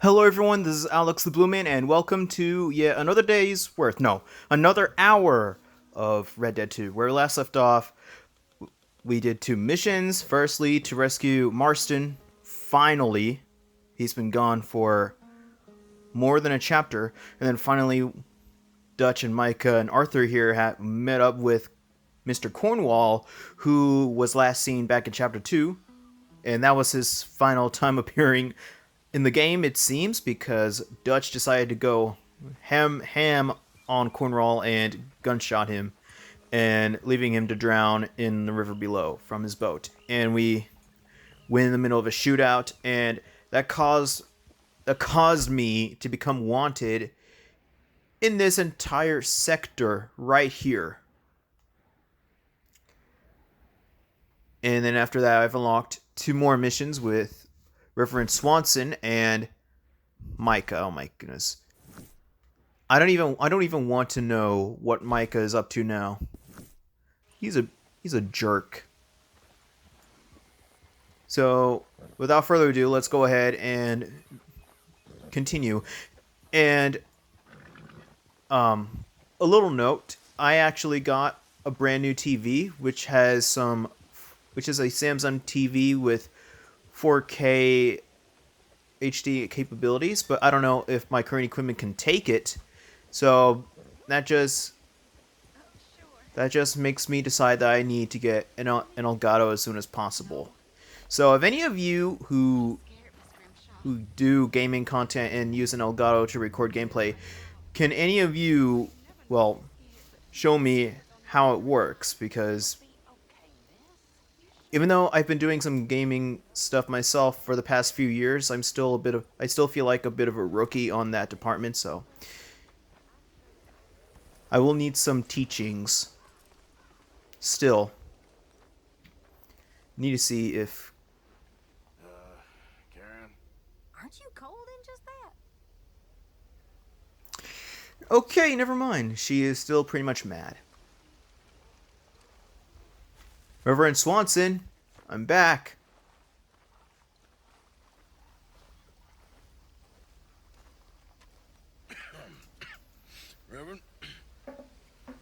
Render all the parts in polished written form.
Hello everyone, this is Alex the Blue Man, and welcome to yet another hour of Red Dead 2. Where we last left off, we did two missions. Firstly, to rescue Marston. Finally, he's been gone for more than a chapter. And then finally, Dutch and Micah and Arthur here have met up with Mr. Cornwall, who was last seen back in chapter 2. And that was his final time appearing in the game, it seems, because Dutch decided to go ham on Cornwall and gunshot him, and leaving him to drown in the river below from his boat. And we went in the middle of a shootout, and that caused me to become wanted in this entire sector right here. And then after that, I've unlocked two more missions with Reverend Swanson and Micah. Oh my goodness. I don't even want to know what Micah is up to now. He's a jerk. So, without further ado, let's go ahead and continue. And a little note, I actually got a brand new TV which is a Samsung TV with 4K HD capabilities, but I don't know if my current equipment can take it. So that just makes me decide that I need to get an Elgato as soon as possible. So if any of you who do gaming content and use an Elgato to record gameplay, can any of you, well, show me how it works? Because even though I've been doing some gaming stuff myself for the past few years, I still feel like a bit of a rookie on that department, so I will need some teachings. Still, need to see if Karen? Aren't you cold in just that? Okay, never mind. She is still pretty much mad. Reverend Swanson, I'm back. Reverend?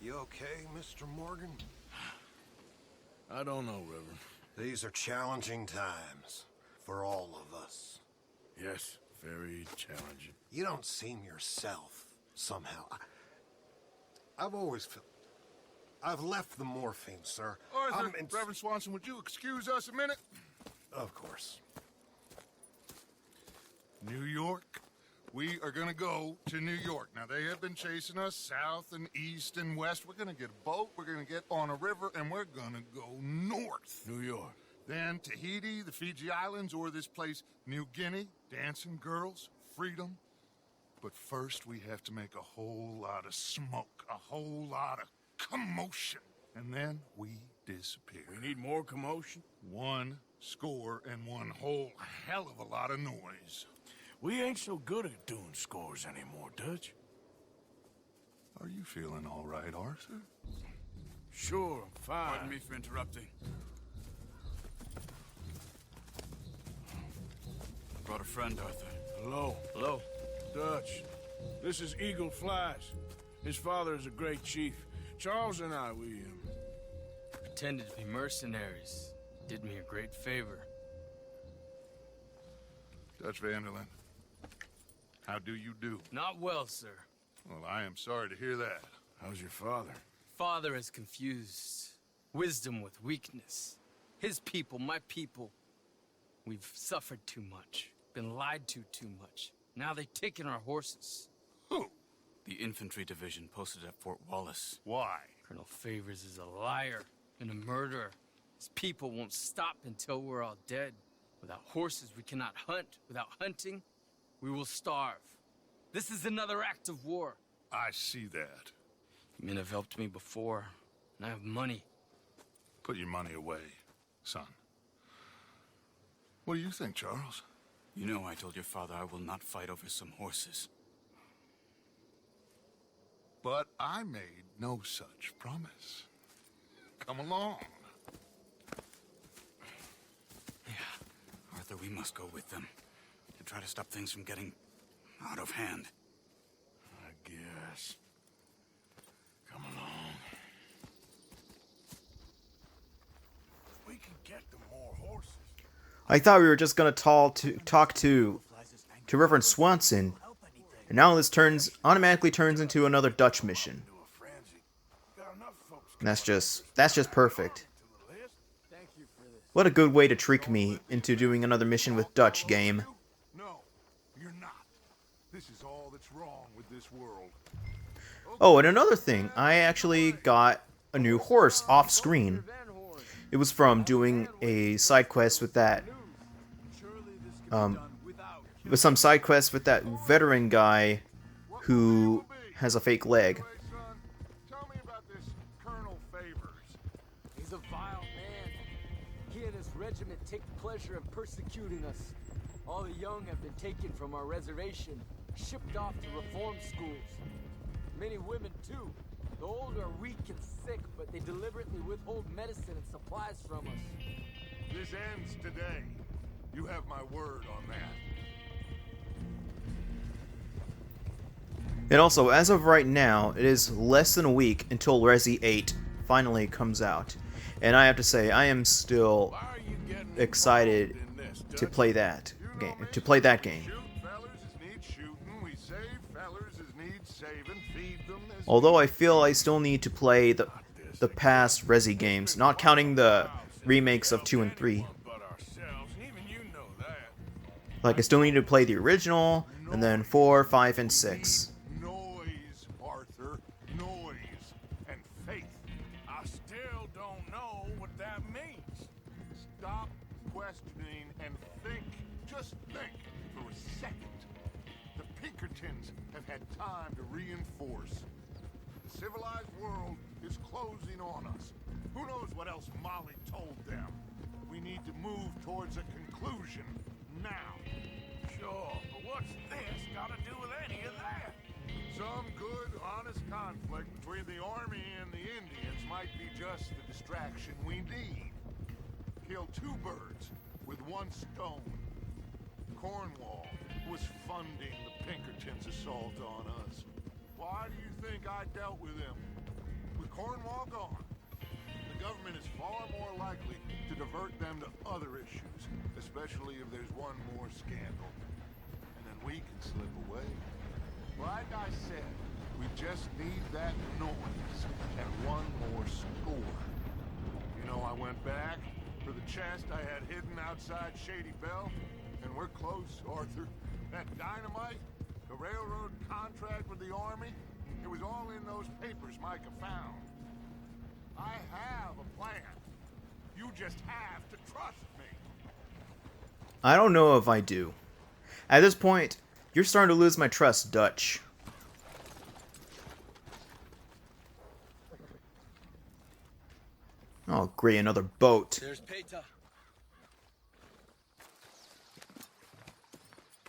You okay, Mr. Morgan? I don't know, Reverend. These are challenging times for all of us. Yes, very challenging. You don't seem yourself, somehow. I've always felt... I've left the morphine, sir. Arthur, Reverend Swanson, would you excuse us a minute? Of course. New York? We are gonna go to New York. Now, they have been chasing us south and east and west. We're gonna get a boat, we're gonna get on a river, and we're gonna go north. New York. Then Tahiti, the Fiji Islands, or this place, New Guinea, dancing girls, freedom. But first, we have to make a whole lot of smoke, a whole lot of commotion. And then we disappear. We need more commotion? One score and one whole hell of a lot of noise. We ain't so good at doing scores anymore, Dutch. Are you feeling all right, Arthur? Sure, I'm fine. Pardon me for interrupting. I brought a friend, Arthur. Hello. Hello. Dutch, this is Eagle Flies. His father is a great chief. Charles and I, we Pretended to be mercenaries. Did me a great favor. Dutch Vanderlyn, how do you do? Not well, sir. Well, I am sorry to hear that. How's your father? Father has confused wisdom with weakness. His people, my people. We've suffered too much. Been lied to too much. Now they've taken our horses. Who? The infantry division posted at Fort Wallace. Why? Colonel Favors is a liar and a murderer. His people won't stop until we're all dead. Without horses, we cannot hunt. Without hunting, we will starve. This is another act of war. I see that. Men have helped me before, and I have money. Put your money away, son. What do you think, Charles? You know I told your father I will not fight over some horses. But I made no such promise. Come along. Yeah, Arthur, we must go with them. To try to stop things from getting out of hand. I guess. Come along. We can get them more horses. I thought we were just gonna talk to Reverend Swanson, and now this automatically turns into another Dutch mission. Do a frenzy. Got enough folks. And that's just perfect. To the list. Thank you for this. What a good way to trick me into doing another mission with Dutch, game. No, you're not. This is all that's wrong with this world. Oh, and another thing, I actually got a new horse off screen. It was from doing a side quest with that, with some side quest with that veteran guy who has a fake leg. Anyway, son, tell me about this Colonel Favors. He's a vile man. He and his regiment take pleasure in persecuting us. All the young have been taken from our reservation, shipped off to reform schools. Many women, too. The old are weak and sick, but they deliberately withhold medicine and supplies from us. This ends today. You have my word on that. And also, as of right now, it is less than a week until Resi 8 finally comes out. And I have to say, I am still Why are you getting excited involved in this, to Dutch? play that game. Shoot fellers as need shooting. We save fellers as need saving. Feed them as Although I feel I still need to play the past Resi games, not counting the remakes of 2 and 3. But ourselves, and even you know that. Like, I still need to play the original, and then 4, 5, and 6. noise, Arthur. Noise and faith. I still don't know what that means. Stop questioning and think. Just think for a second. The Pinkertons have had time to reinforce. The civilized world is closing on us. Who knows what else Molly told them? We need to move towards a conclusion now. Sure, but what's this got to do with any of that? Some good, honest conflict between the army and the Indians might be just the distraction we need. Kill two birds with one stone. Cornwall was funding the Pinkertons' assault on us. Why do you think I dealt with him? With Cornwall gone, the government is far more likely to divert them to other issues, especially if there's one more scandal. And then we can slip away. Like I said, we just need that noise and one more score. You know, I went back for the chest I had hidden outside Shady Bell, and we're close, Arthur. That dynamite, the railroad contract with the army, it was all in those papers Micah found. I have a plan. You just have to trust me. I don't know if I do. At this point, you're starting to lose my trust, Dutch. Oh, great, another boat. There's Peta.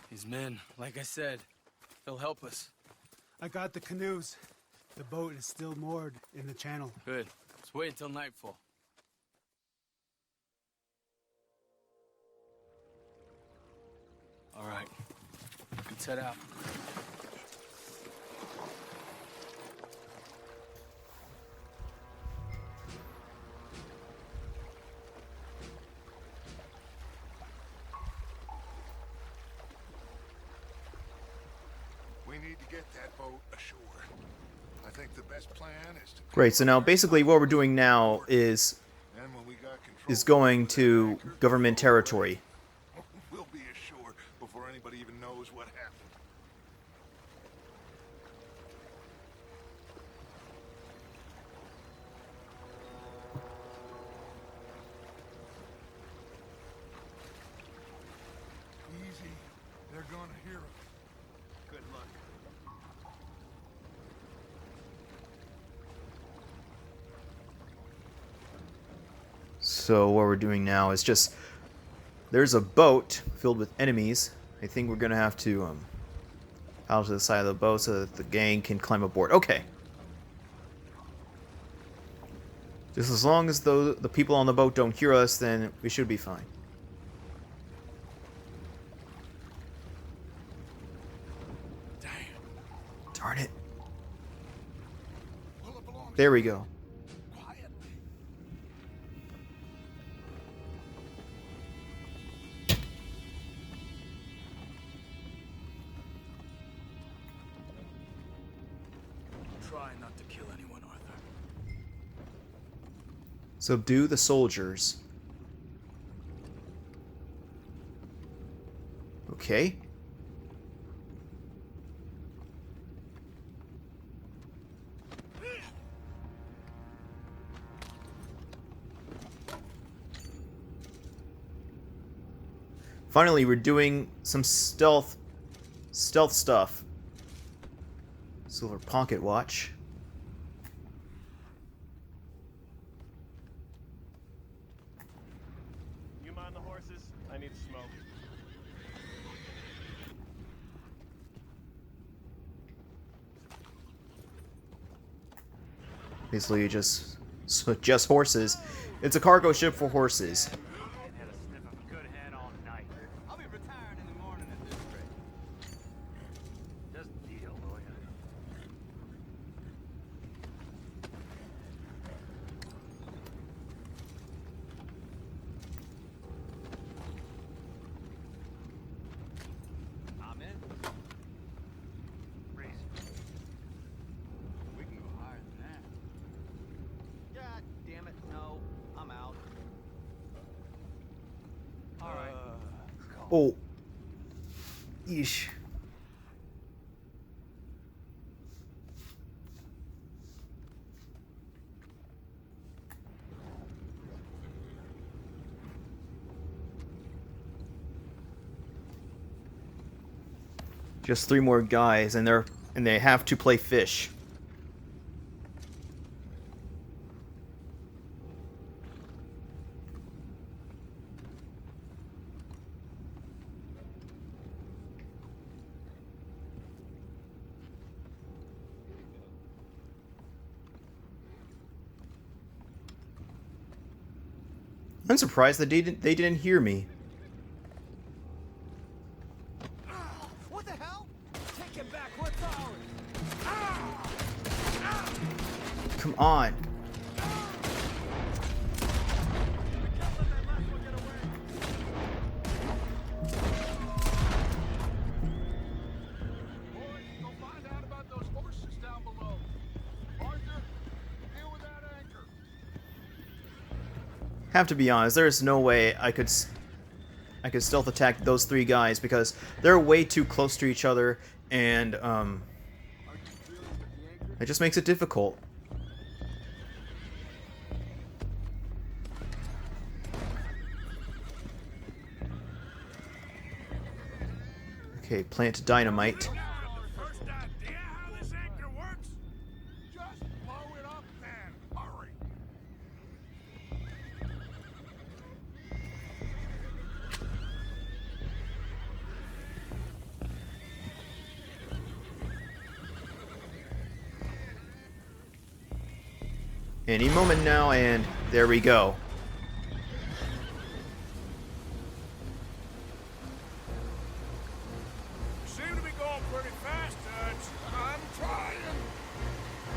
These men, like I said, they'll help us. I got the canoes. The boat is still moored in the channel. Good. Let's wait until nightfall. All right. Let's head out. We need to get that boat ashore. I think the best plan is to... Great, so now basically what we're doing now is And when we got control going of that to anchor, government territory. we'll be ashore before anybody even knows what happened. Easy. They're gonna hear us. Good luck. So what we're doing now is just... There's a boat filled with enemies. I think we're gonna have to out to the side of the boat so that the gang can climb aboard. Okay. Just as long as the people on the boat don't hear us, then we should be fine. There we go. Quietly. Try not to kill anyone, Arthur. Subdue the soldiers. Okay. Finally, we're doing some stealth stuff. Silver pocket watch. You mind the horses? I need to smoke. Basically, just horses. It's a cargo ship for horses. Had a sniff of a good head all night. I'll be retired in the morning at this rate. Just deal, will ya? I'm in. Reese. We can go higher than that. God damn it, no. I'm out. All right. Oh. Yeesh. Just 3 more guys, and they have to play fish. I'm surprised that they didn't hear me. What the hell? Take it back. What's ours? Come on. Boys, go find out about those horses down below. Arthur, deal with that anchor. Have to be honest, there is no way I could stealth attack those 3 guys because they're way too close to each other, and it just makes it difficult. Okay, plant dynamite. First idea how this anchor works? Just blow it up then. Hurry. Any moment now, and there we go. You seem to be going pretty fast, Dutch. I'm trying.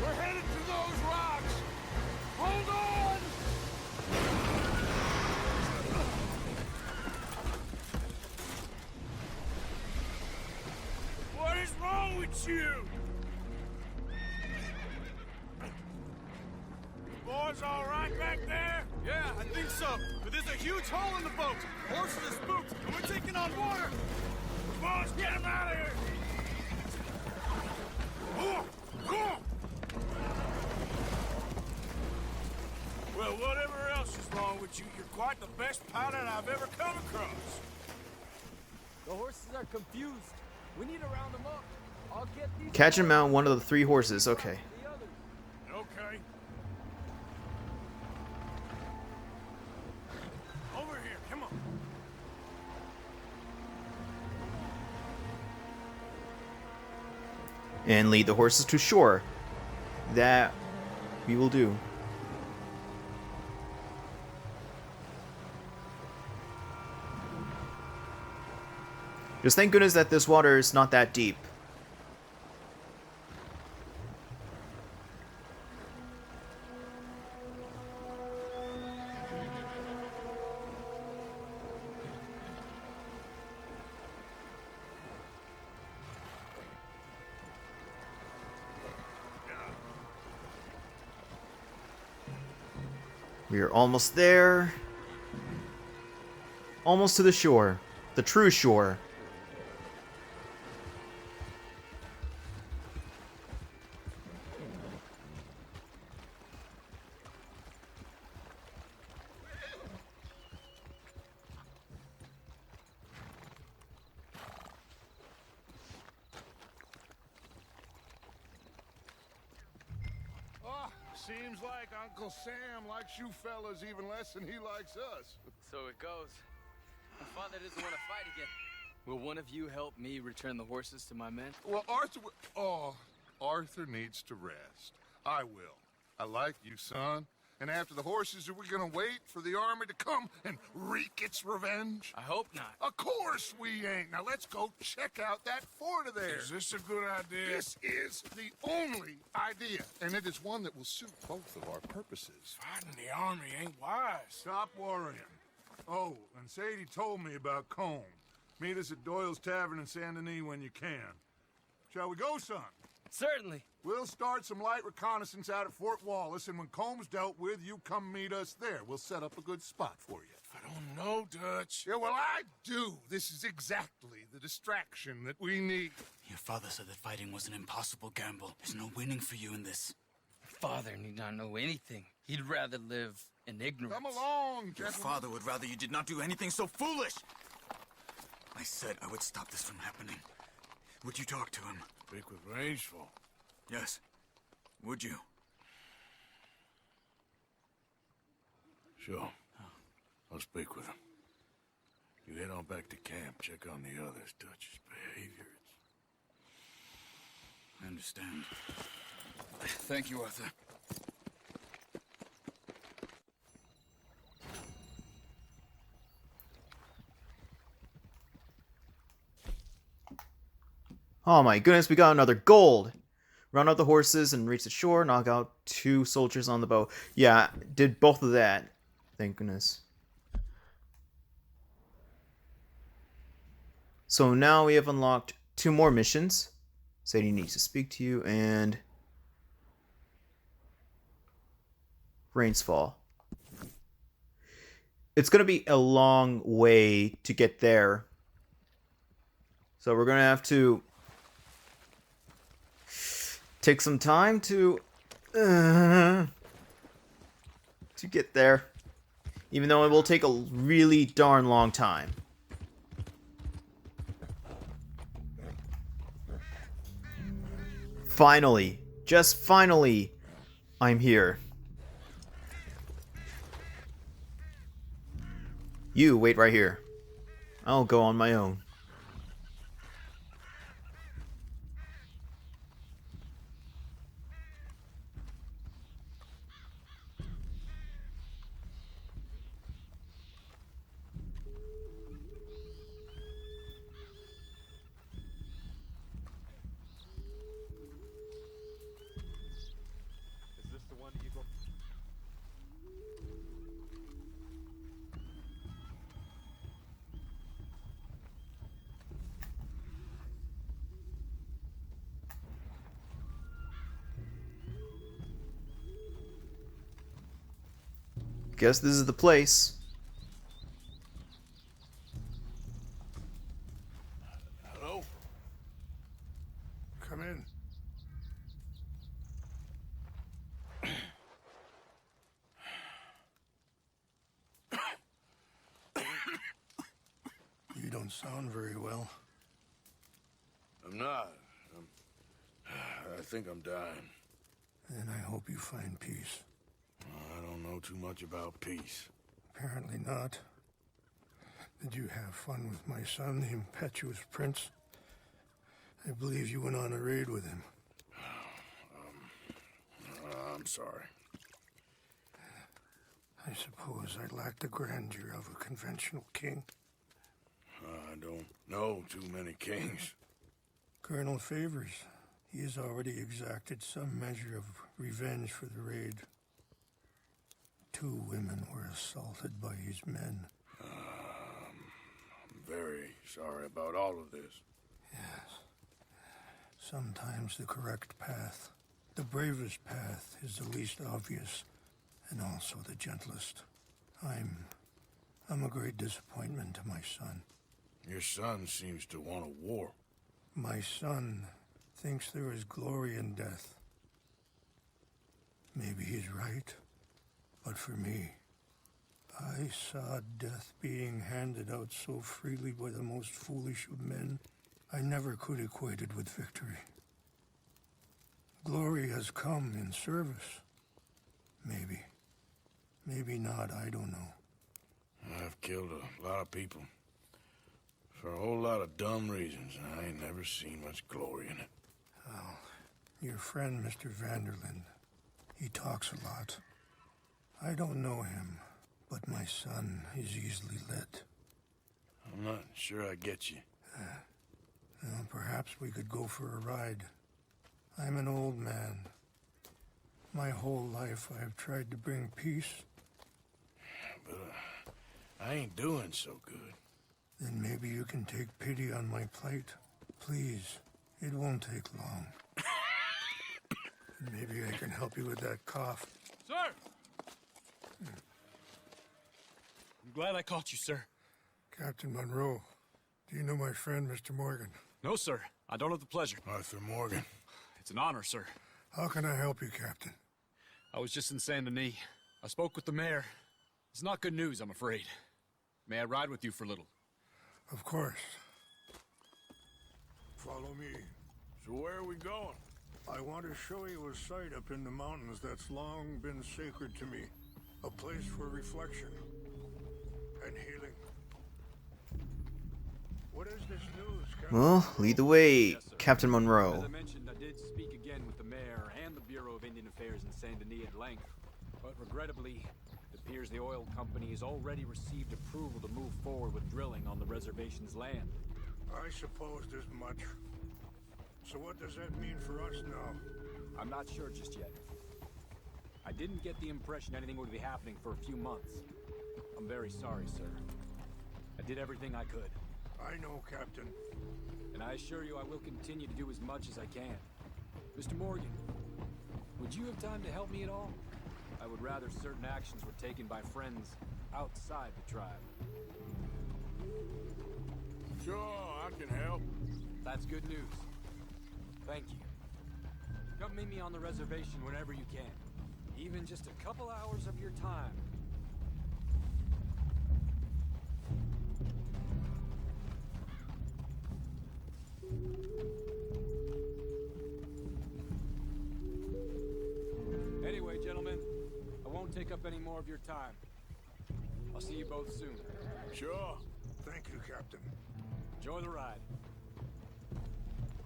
We're headed to those rocks. Hold on. What is wrong with you? Boys all right back there? Yeah, I think so. But there's a huge hole in the boat. Horses are spooked, and we're taking on water. Boys, get him out of here! Well, whatever else is wrong with you, you're quite the best pilot I've ever come across. The horses are confused. We need to round them up. I'll get these. Catch and mount one of the 3 horses. Okay. The others. Okay. Over here, come on. And lead the horses to shore. That we will do. Just thank goodness that this water is not that deep. We are almost there. Almost to the shore. The true shore. Seems like Uncle Sam likes you fellas even less than he likes us. So it goes. My father doesn't want to fight again. Will one of you help me return the horses to my men? Well, Arthur needs to rest. I will. I like you, son. And after the horses, are we gonna wait for the army to come and wreak its revenge? I hope not. Of course we ain't. Now let's go check out that fort of theirs. Is this a good idea? This is the only idea, and it is one that will suit both of our purposes. Fighting the army ain't wise. Stop worrying. Oh, and Sadie told me about Combe. Meet us at Doyle's Tavern in Saint Denis when you can. Shall we go, son? Certainly. We'll start some light reconnaissance out at Fort Wallace, and when Combs dealt with, you come meet us there. We'll set up a good spot for you. I don't know, Dutch. Yeah, well, I do. This is exactly the distraction that we need. Your father said that fighting was an impossible gamble. There's no winning for you in this. Father need not know anything. He'd rather live in ignorance. Come along, Your gentlemen. father would rather you did not do anything so foolish. I said I would stop this from happening. Would you talk to him? Speak with Rangeful. Yes. Would you? Sure. I'll speak with him. You head on back to camp. Check on the others. Dutch's behavior. I understand. Thank you, Arthur. Oh my goodness, we got another gold! Run out the horses and reach the shore, knock out 2 soldiers on the bow. Yeah, did both of that. Thank goodness. So now we have unlocked 2 more missions. Sadie needs to speak to you, and Rains Fall. It's going to be a long way to get there. So we're going to have to take some time to get there. Even though it will take a really darn long time. Finally, just finally, I'm here. You wait right here. I'll go on my own. Is this the one, Eagle? Guess this is the place. Hello? Come in. You don't sound very well. I'm not. I think I'm dying. Then I hope you find peace. I don't know too much about peace. Apparently not. Did you have fun with my son, the impetuous prince? I believe you went on a raid with him. I'm sorry. I suppose I lack the grandeur of a conventional king. I don't know too many kings. Colonel Favors, he has already exacted some measure of revenge for the raid. 2 women were assaulted by his men. I'm very sorry about all of this. Yes. Sometimes the correct path, the bravest path, is the least obvious and also the gentlest. I'm a great disappointment to my son. Your son seems to want a war. My son thinks there is glory in death. Maybe he's right, but for me, I saw death being handed out so freely by the most foolish of men, I never could equate it with victory. Glory has come in service. Maybe. Maybe not, I don't know. I've killed a lot of people. For a whole lot of dumb reasons, and I ain't never seen much glory in it. Oh, your friend, Mr. Vanderlinde, he talks a lot. I don't know him, but my son is easily led. I'm not sure I get you. Well, perhaps we could go for a ride. I'm an old man. My whole life I have tried to bring peace. But I ain't doing so good. Then maybe you can take pity on my plight. Please, it won't take long. And maybe I can help you with that cough. Sir! I'm glad I caught you, sir. Captain Monroe, do you know my friend, Mr. Morgan? No, sir. I don't have the pleasure. Arthur Morgan. It's an honor, sir. How can I help you, Captain? I was just in Saint Denis. I spoke with the mayor. It's not good news, I'm afraid. May I ride with you for a little? Of course. Follow me. So where are we going? I want to show you a site up in the mountains that's long been sacred to me. A place for reflection and healing. What is this news, Captain? Well, lead the way, Yes, sir. Captain As Monroe. I mentioned, I did speak again with the mayor and the Bureau of Indian Affairs in Saint Denis at length. But regrettably, it appears the oil company has already received approval to move forward with drilling on the reservation's land. I supposed as much. So what does that mean for us now? I'm not sure just yet. I didn't get the impression anything would be happening for a few months. I'm very sorry, sir. I did everything I could. I know, Captain. And I assure you I will continue to do as much as I can. Mr. Morgan, would you have time to help me at all? I would rather certain actions were taken by friends outside the tribe. Sure, I can help. That's good news. Thank you. Come meet me on the reservation whenever you can. Even just a couple hours of your time. Anyway, gentlemen, I won't take up any more of your time. I'll see you both soon. Sure. Thank you, Captain. Enjoy the ride.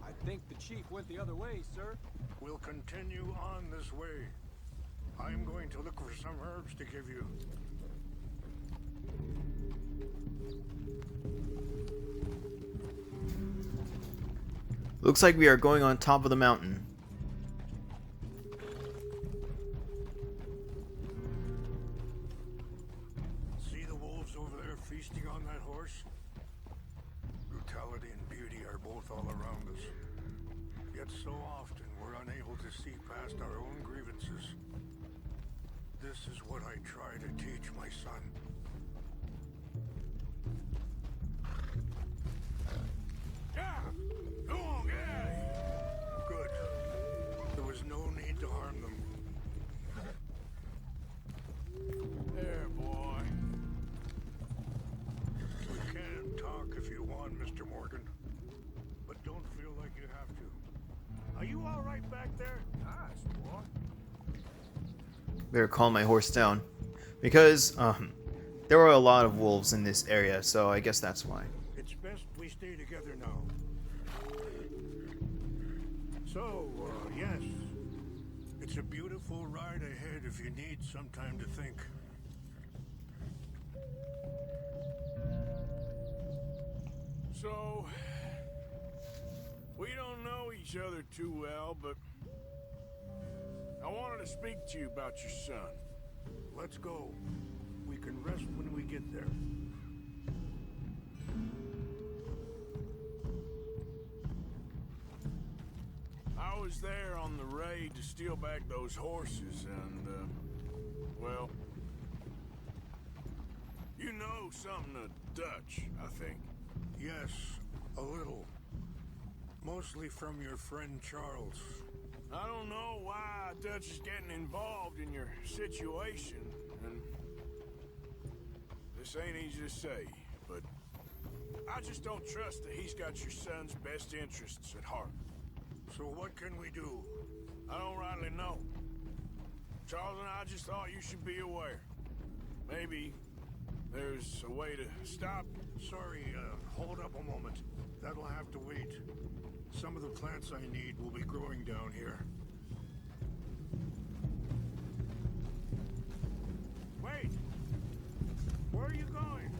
I think the chief went the other way, sir. We'll continue on this way. I'm going to look for some herbs to give you. Looks like we are going on top of the mountain. See the wolves over there feasting on that horse? Brutality and beauty are both all around us. Yet so often we're unable to see past our own grievances. This is what I try to teach my son. Yeah! Go on, get out of here! Good. There was no need to harm them. There, boy. We can talk if you want, Mr. Morgan. But don't feel like you have to. Are you all right back there? Nice, boy. Better calm my horse down. Because, there are a lot of wolves in this area, so I guess that's why. It's best we stay together now. So, yes. It's a beautiful ride ahead if you need some time to think. So, we don't know each other too well, but I wanted to speak to you about your son. Let's go. We can rest when we get there. I was there on the raid to steal back those horses, and Well, you know something of Dutch, I think. Yes, a little. Mostly from your friend Charles. I don't know why Dutch is getting involved in your situation, and this ain't easy to say, but I just don't trust that he's got your son's best interests at heart. So what can we do? I don't rightly know. Charles and I just thought you should be aware. Maybe there's a way to stop. Sorry, hold up a moment. That'll have to wait. Some of the plants I need will be growing down here. Wait! Where are you going?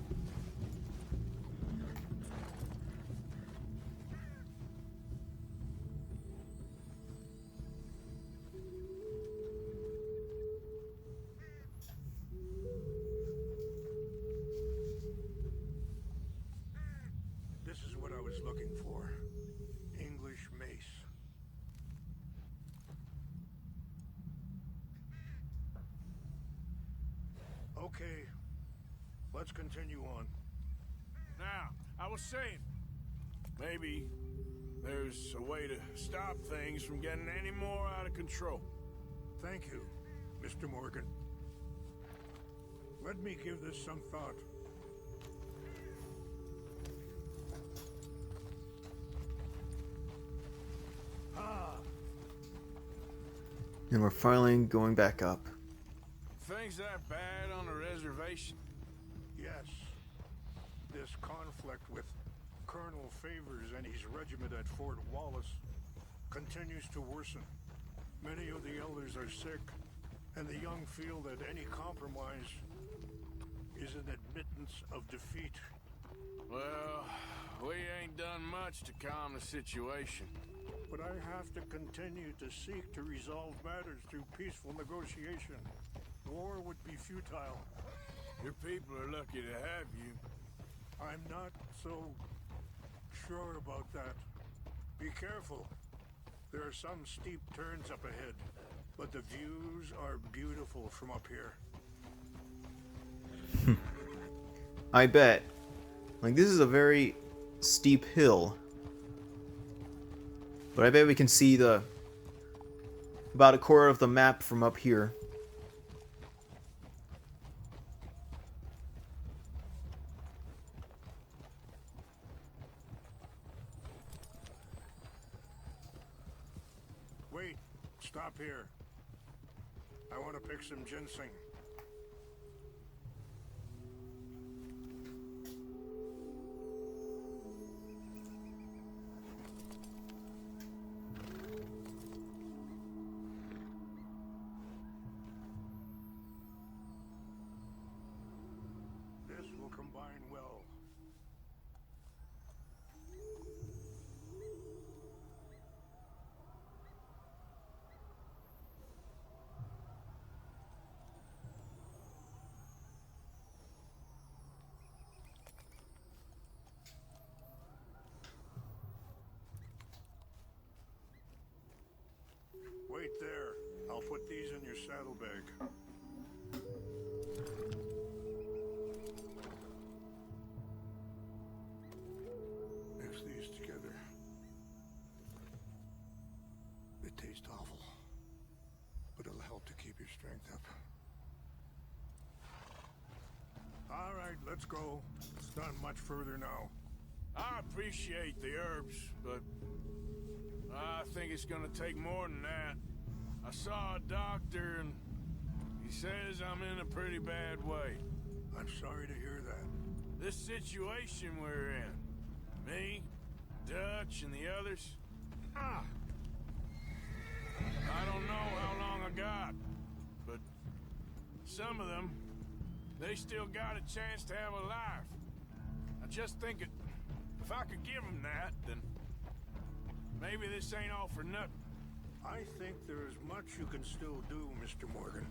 This is what I was looking for. English mace. Okay, let's continue on. Now, I was saying, maybe there's a way to stop things from getting any more out of control. Thank you, Mr. Morgan. Let me give this some thought. And we're finally going back up. Things that bad on the reservation? Yes. This conflict with Colonel Favors and his regiment at Fort Wallace continues to worsen. Many of the elders are sick, and the young feel that any compromise is an admittance of defeat. Well, we ain't done much to calm the situation. But I have to continue to seek to resolve matters through peaceful negotiation. War would be futile. Your people are lucky to have you. I'm not so sure about that. Be careful. There are some steep turns up ahead, but the views are beautiful from up here. I bet. Like, this is a very steep hill. But I bet we can see about a quarter of the map from up here. Wait, stop here. I want to pick some ginseng. This will combine well. Wait there. I'll put these in your saddlebag. Mix these together. It tastes awful, but it'll help to keep your strength up. All right, let's go. It's not much further now. I appreciate the herbs, but I think it's gonna take more than that. I saw a doctor and he says I'm in a pretty bad way. I'm sorry to hear that. This situation we're in, me, Dutch, and the others, I don't know how long I got, but some of them, they still got a chance to have a life. I just think if I could give them that, then maybe this ain't all for nothing. I think there is much you can still do, Mr. Morgan.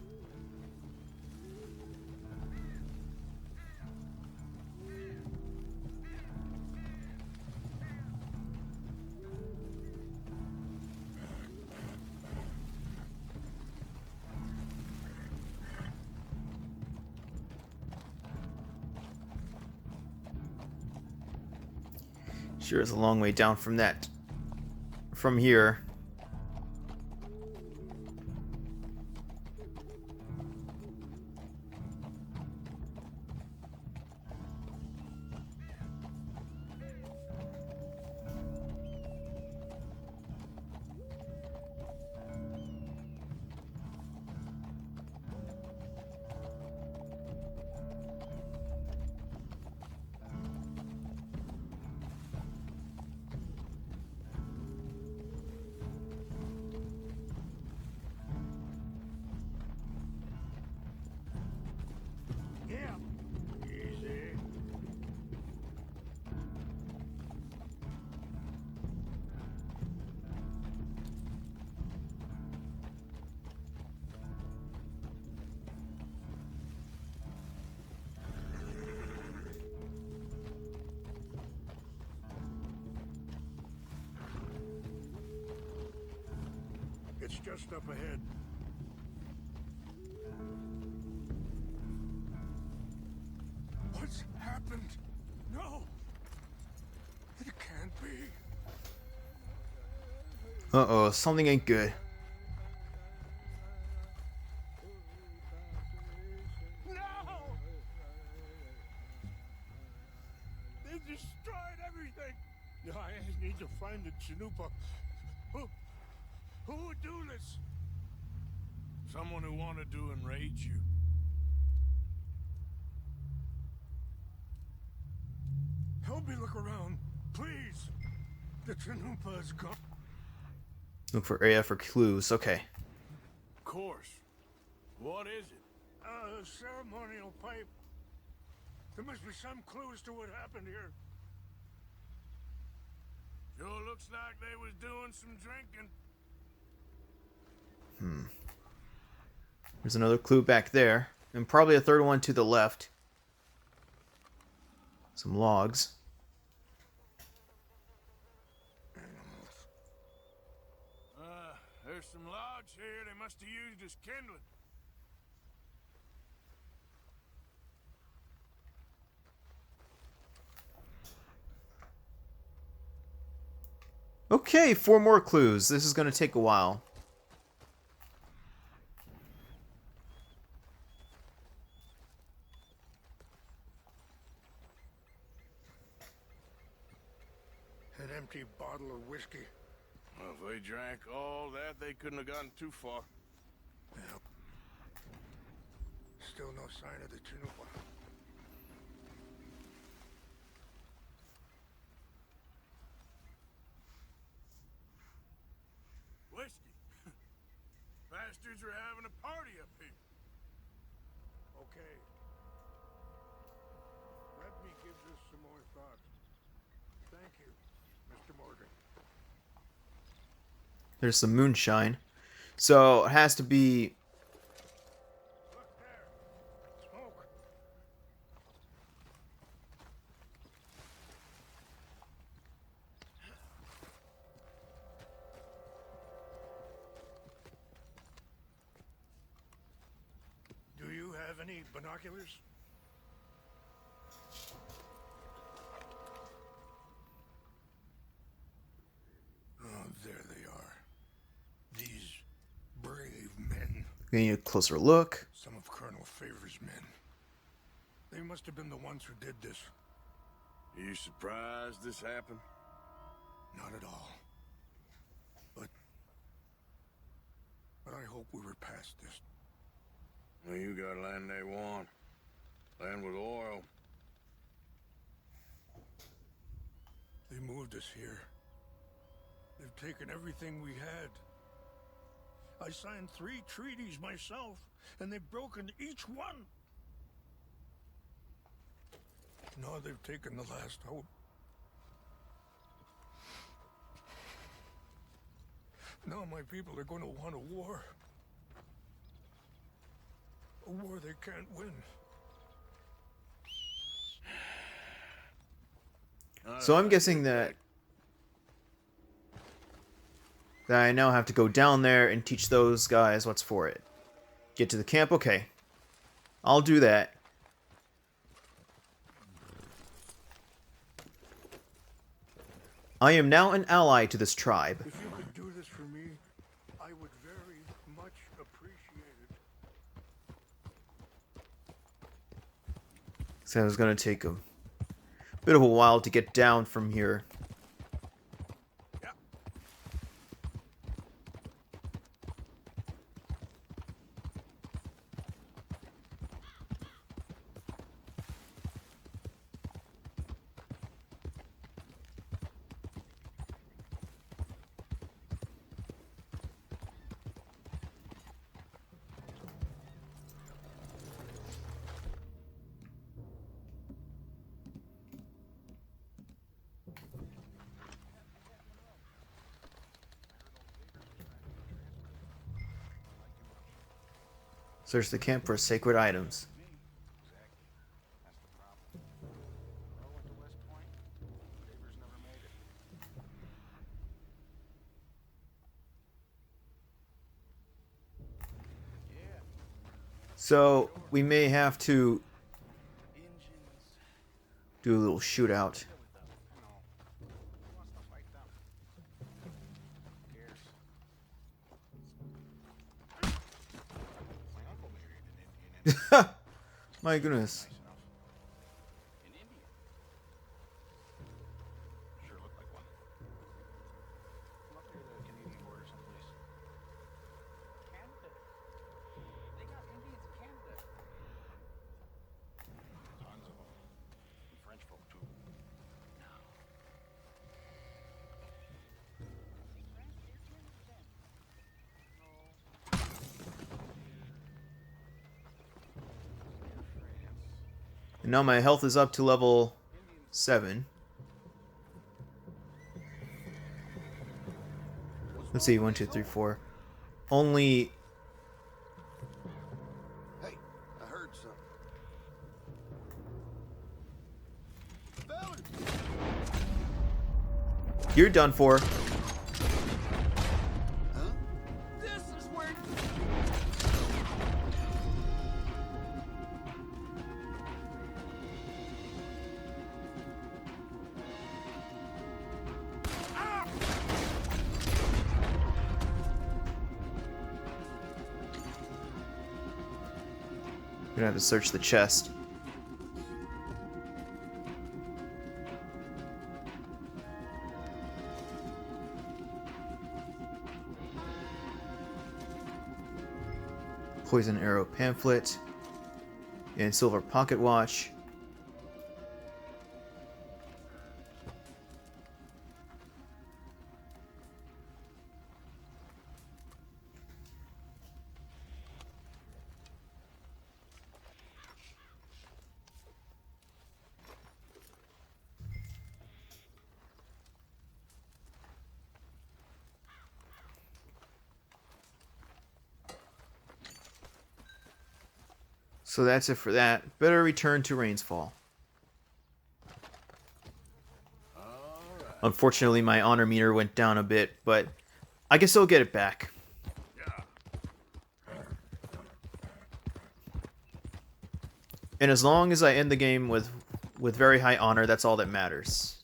Sure is a long way down from that. From here. Yeah. Easy. It's just up ahead. What's happened? No! It can't be. Uh-oh, something ain't good. No! They destroyed everything! I need to find the Chanupa. Who would do this? Someone who wanted to enrage you. Help me look around, please. The Chanupa is gone. Look for area for clues. Okay. Of course. What is it? A ceremonial pipe. There must be some clues to what happened here. Sure looks like they was doing some drinking. There's another clue back there. And probably a third one to the left. Some logs. There's some logs here they must have used as kindling. Okay, 4 more clues. This is going to take a while. An empty bottle of whiskey. Well, if they drank all that, they couldn't have gotten too far. Yeah. Still no sign of the Chanupa. Whiskey. Bastards are having a party up here. Okay. Let me give this some more thought. Thank you, Mr. Morgan. There's some moonshine. So it has to be... Look there. Smoke. Do you have any binoculars? Oh, there they are. These brave men. We need a closer look. Some of Colonel Favor's men. They must have been the ones who did this. You surprised this happened? Not at all. But I hope we were past this. Well, you got land they want. Land with oil. They moved us here. They've taken everything we had. I signed 3 treaties myself, and they've broken each one. Now they've taken the last hope. Now my people are going to want a war. A war they can't win. So I'm guessing that I now have to go down there and teach those guys what's for it. Get to the camp? Okay. I'll do that. I am now an ally to this tribe. If you could do this for me, I would very much appreciate it. So it's gonna take a bit of a while to get down from here. Search the camp for sacred items. So we may have to do a little shootout. My goodness. And now my health is up to level 7. Let's see, 1, 2, 3, 4. Only... Hey, I heard something. You're done for. Gonna have to search the chest. Poison arrow pamphlet and silver pocket watch. So that's it for that. Better return to Rainsfall. Unfortunately, my honor meter went down a bit, but I guess I'll get it back. And as long as I end the game with very high honor, that's all that matters.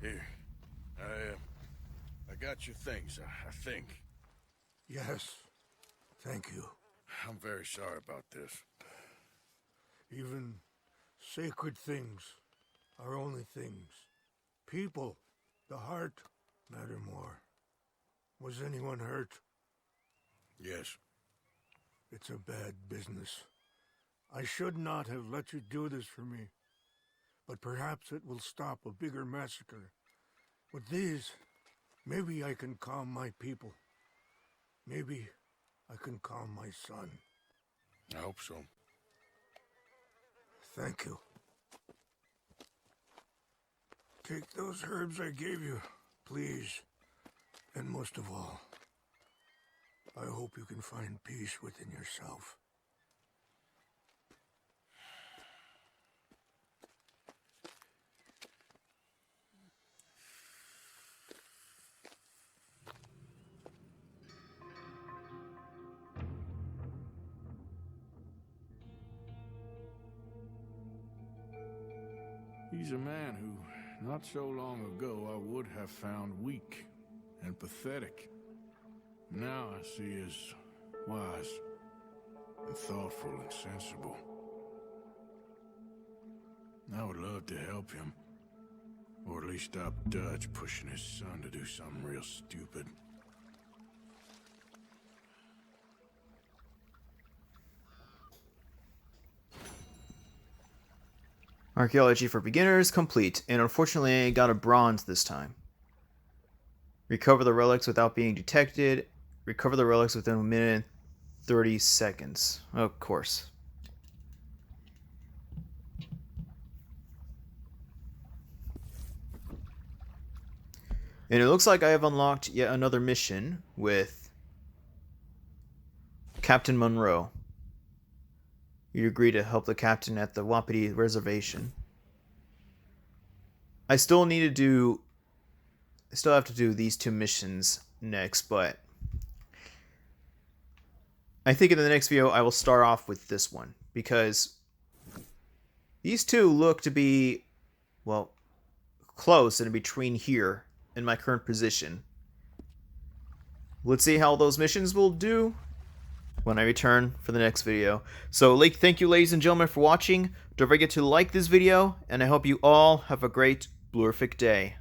Here, I got your things, I think. Yes, thank you. I'm very sorry about this. Even sacred things are only things. People, the heart, matter more. Was anyone hurt? Yes. It's a bad business. I should not have let you do this for me. But perhaps it will stop a bigger massacre. With these, maybe I can calm my people. Maybe I can calm my son. I hope so. Thank you. Take those herbs I gave you, please. And most of all, I hope you can find peace within yourself. He's a man who, not so long ago, I would have found weak and pathetic. Now I see as wise and thoughtful and sensible. I would love to help him, or at least stop Dutch pushing his son to do something real stupid. Archaeology for beginners complete, and unfortunately I got a bronze this time. Recover the relics without being detected. Recover the relics within 1 minute and 30 seconds. Of course. And it looks like I have unlocked yet another mission with Captain Monroe. You agree to help the captain at the Wapiti Reservation. I still have to do these 2 missions next, but I think in the next video I will start off with this one, because these 2 look to be, well, close and in between here in my current position. Let's see how those missions will do when I return for the next video. So, thank you, ladies and gentlemen, for watching. Don't forget to like this video, and I hope you all have a great blurific day.